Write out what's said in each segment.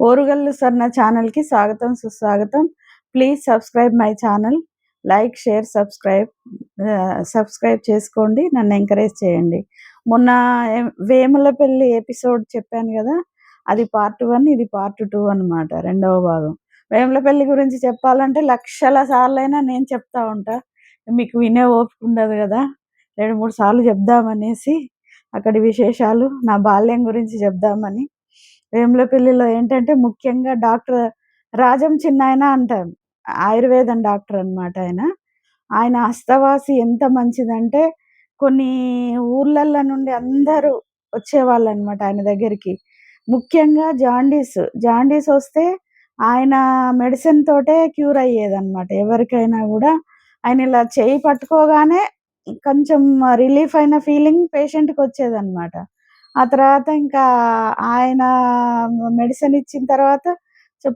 ఓరుగల్లు సర్న ఛానల్‌కి స్వాగతం, సుస్వాగతం. Please subscribe my channel. Like, share, subscribe చేసుకోండి. నన్ను ఎంకరేజ్ చేయండి. మొన్న వేములపల్లి ఎపిసోడ్ చెప్పాను గదా! అది పార్ట్ 1, ఇది పార్ట్ 2 అనమాట. రెండవ భాగం. వేములపల్లి గురించి చెప్పాలంటే లక్షల సార్లైనా నేను చెప్తా ఉంటా. మీకు వినే ఓపిక ఉండదు గదా! 2, 3 సార్లు చెప్దామనేసి అక్కడి విశేషాలు, నా బాల్యం గురించి చెప్దామని. వేములపల్లిలో ఏంటంటే ముఖ్యంగా డాక్టర్ రాజం చిన్నాయన అంటారు. ఆయుర్వేదం డాక్టర్ అనమాట ఆయన. ఆయన హస్తవాసి ఎంత మంచిదంటే కొన్ని ఊర్లల్ల నుండి అందరూ వచ్చేవాళ్ళనమాట ఆయన దగ్గరికి. ముఖ్యంగా జాండీస్ వస్తే ఆయన మెడిసిన్ తోటే క్యూర్ అయ్యేదనమాట. ఎవరికైనా గూడా ఆయన ఇలా చెయ్యి పట్టుకోగానే కొంచెం రిలీఫ్ అయిన ఫీలింగ్ పేషెంట్‌కొచ్చేదనమాట. ఆ తర్వాత ఇంకా ఆయన మెడిసిన్ ఇచ్చిన తర్వాత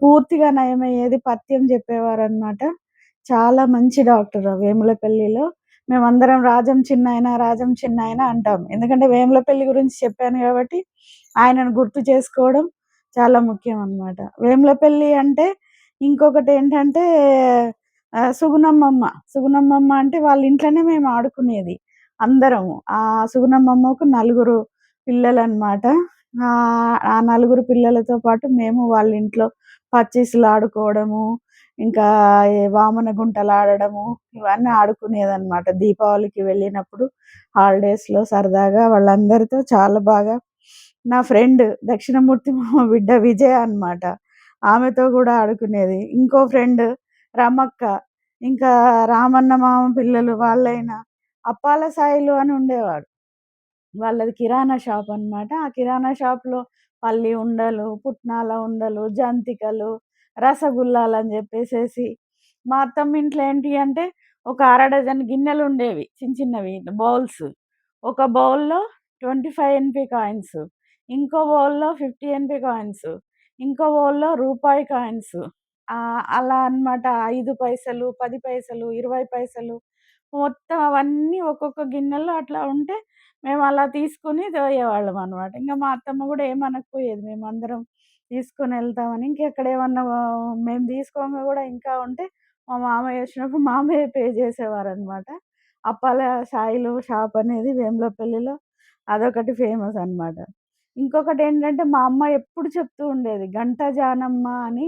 పూర్తిగా నయమయ్యేది. పథ్యం జెప్పేవారనమాట. చాలా మంచి డాక్టర్ వేములపల్లిలో. మేమందరం రాజం చిన్నాయన అంటాం. ఎందుకంటే వేములపల్లి గురించి చెప్పాను గాబట్టి, ఆయనను గుర్తు చేసుకోవడం చాలా ముఖ్యం అనమాట. వేములపల్లి అంటే ఇంకొకటేంటంటే సుగుణమ్మమ్మ అంటే వాళ్ళ ఇంట్లోనే మేము ఆడుకునేది అందరము. ఆ సుగుణమ్మమ్మకు నలుగురు పిల్లలనమాట. ఆ నలుగురు పిల్లలతో పాటు మేము వాళ్ళ ఇంట్లో పచ్చీసులాడుకోవడము, ఇంకా వామన గుంటలాడడము, ఇవన్నీ ఆడుకునేదనమాట. దీపావళికి వెళ్ళినప్పుడు హాలిడేస్‌లో సరదాగా వాళ్ళందరితో చాలా బాగా. నా ఫ్రెండ్ దక్షిణమూర్తి మామ బిడ్డ విజయ అనమాట. ఆమెతో గూడా ఆడుకునేది. ఇంకో ఫ్రెండ్ రమక్క, ఇంకా రామన్న మామ పిల్లలు వాళ్ళైన అప్పాల సాయిలు అని ఉండేవాడు. వాళ్ళది కిరాణా షాప్ అనమాట. ఆ కిరాణా షాప్‌లో పల్లి ఉండలు, పుట్నాల ఉండలు, జంతికలు, రసగుల్లాలని జెప్పేసేసి మా అత్తమ్మ ఇంట్లో ఏంటి అంటే ఒక అర డజన్ గిన్నెలుండేవి. చిన్నవి బౌల్స్. ఒక బౌల్‌లో 25 ఎన్‌పీ కాయిన్స్, ఇంకో బౌల్‌లో 50 ఎన్‌పీ కాయిన్స్, ఇంకో బౌల్‌లో రూపాయి కాయిన్స్. అలా అన్నమాట. 5 పైసలు, 10 పైసలు, 20 పైసలు మొత్తం అవన్నీ ఒక్కొక్క గిన్నెలో అట్లా ఉంటే మేమలా తీసుకొని పోయేవాళ్ళం అనమాట. ఇంక మా అత్తమ్మ గూడా ఏమనకపోయేది. మేమందరం తీసుకొనెళ్తామని. ఇంకెక్కడేమన్నా మేము తీసుకోంగా గూడా ఇంకా ఉంటే మా మామయ్య వచ్చినప్పుడు మామయ్య పే చేసేవారనమాట. అప్పాల సాయిలు షాప్ అనేది వేములపల్లిలో అదొకటి ఫేమస్ అనమాట. ఇంకొకటేంటంటే మా అమ్మ ఎప్పుడు చెప్తూ ఉండేది. గంట జానమ్మ అని.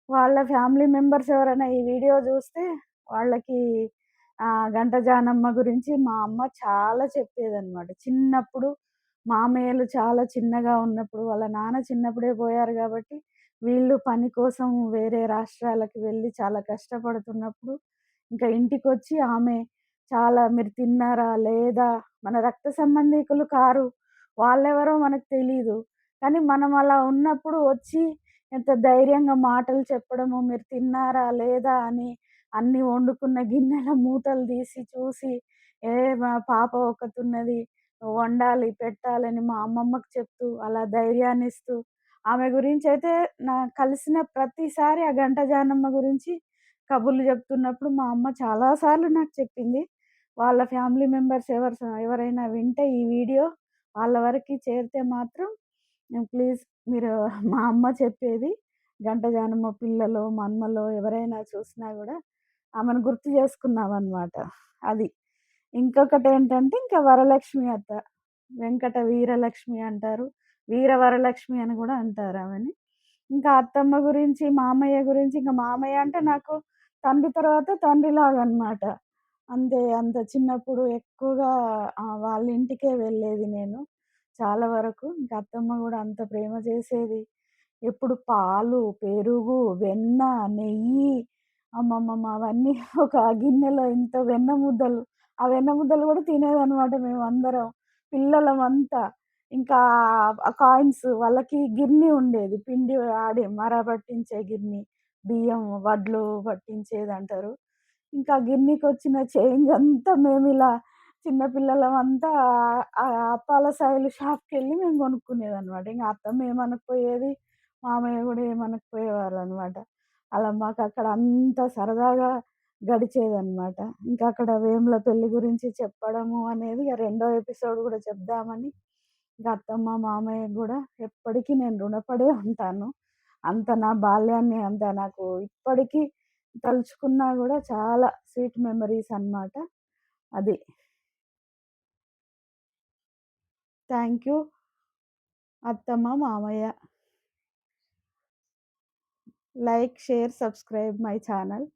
వాళ్ళ ఫ్యామిలీ మెంబర్స్ ఎవరైనా ఈ వీడియో జూస్తే వాళ్ళకి గంట జానమ్మ గురించి మా అమ్మ చాలా చెప్పేదనమాట. చిన్నప్పుడు మామయ్యలు చాలా చిన్నగా ఉన్నప్పుడు, వాళ్ళ నాన్న చిన్నప్పుడే పోయారు గాబట్టి, వీళ్ళు పని కోసం వేరే రాష్ట్రాలకు వెళ్ళి చాలా కష్టపడుతున్నప్పుడు, ఇంకా ఇంటికొచ్చి ఆమె చాలా మీరు తిన్నారా? లేదా? మన రక్త సంబంధీకులు కారు. వాళ్ళెవరో మనకు తెలీదు. కానీ మనం అలా ఉన్నప్పుడు వచ్చి ఎంత ధైర్యంగా మాటలు చెప్పడము, మీరు తిన్నారా? లేదా? అని అన్నీ వండుకున్న గిన్నెల మూతలు తీసి చూసి, మా పాప ఒకతున్నది వండాలి, పెట్టాలని మా అమ్మమ్మకి చెప్తూ, అలా ధైర్యాన్నిస్తూ, ఆమె గురించైతే కలిసిన ప్రతిసారి ఆ గంట జానమ్మ గురించి కబుర్లు చెప్తున్నప్పుడు మా అమ్మ చాలా సార్లు నాకు చెప్పింది. వాళ్ళ ఫ్యామిలీ మెంబర్స్ ఎవరైనా వింటే ఈ వీడియో వాళ్ళ వరకి చేరితే మాత్రం ప్లీజ్ మీరు మా అమ్మ చెప్పేది గంట జానమ్మ పిల్లలో, మన్మలో ఎవరైనా చూసినా గూడా ఆమెను గుర్తు చేసుకున్నామనమాట. అది. ఇంకొకటేంటంటే ఇంకా వరలక్ష్మి అత్త. వెంకట వీరలక్ష్మి అంటారు. వీర వరలక్ష్మి అని గూడా అంటారామెని. ఇంకా అత్తమ్మ గురించి, మామయ్య గురించి ఇంక మామయ్య అంటే నాకు తండ్రి తర్వాత తండ్రిలాగనమాట. అంతే అంత చిన్నప్పుడు ఎక్కువగా వాళ్ళ ఇంటికే వెళ్ళేది నేను. చాలా వరకు. ఇంక అత్తమ్మ గూడా అంత ప్రేమ చేసేది. ఎప్పుడు పాలు, పెరుగు, వెన్న, నెయ్యి అమ్మమ్మమ్మ! అవన్నీ ఒక గిన్నెలో ఇంత వెన్న ముద్దలు. ఆ వెన్న ముద్దలు గూడా తినేదనమాట మేమందరం. పిల్లలమంతా. ఇంకా ఆ కాయిన్స్ వాళ్ళకి గిర్నీ ఉండేది. పిండి మర పట్టించే గిర్నీ. బియ్యం, వడ్లు పట్టించేదంటారు. ఇంకా గిర్నీకొచ్చిన చేంజ్ అంతా మేమిలా చిన్న పిల్లలమంతా అప్పాల సాయిలు షాప్‌కెళ్ళి మేము కొనుక్కునేదనమాట. ఇంక అత్తమ్మ ఏమనకపోయేది. మామయ్య గూడా ఏమనకపోయేవారనమాట. అలా మాకక్కడ అంత సరదాగా గడిచేదనమాట. ఇంకా అక్కడ వేముల పెళ్లి గురించి చెప్పడము అనేది ఇగ రెండో ఎపిసోడ్ గూడా చెప్దామని ఇంక అత్తమ్మ, మామయ్యకి గూడా ఎప్పటికి నేను రుణపడే ఉంటాను. అంత నా బాల్యాన్ని అంత నాకు ఇప్పటికి తలుచుకున్నా గూడా చాలా స్వీట్ మెమోరీస్ అన్నమాట. అది. థ్యాంక్ యూ అత్తమ్మ, మామయ్య. Like, share, subscribe my channel.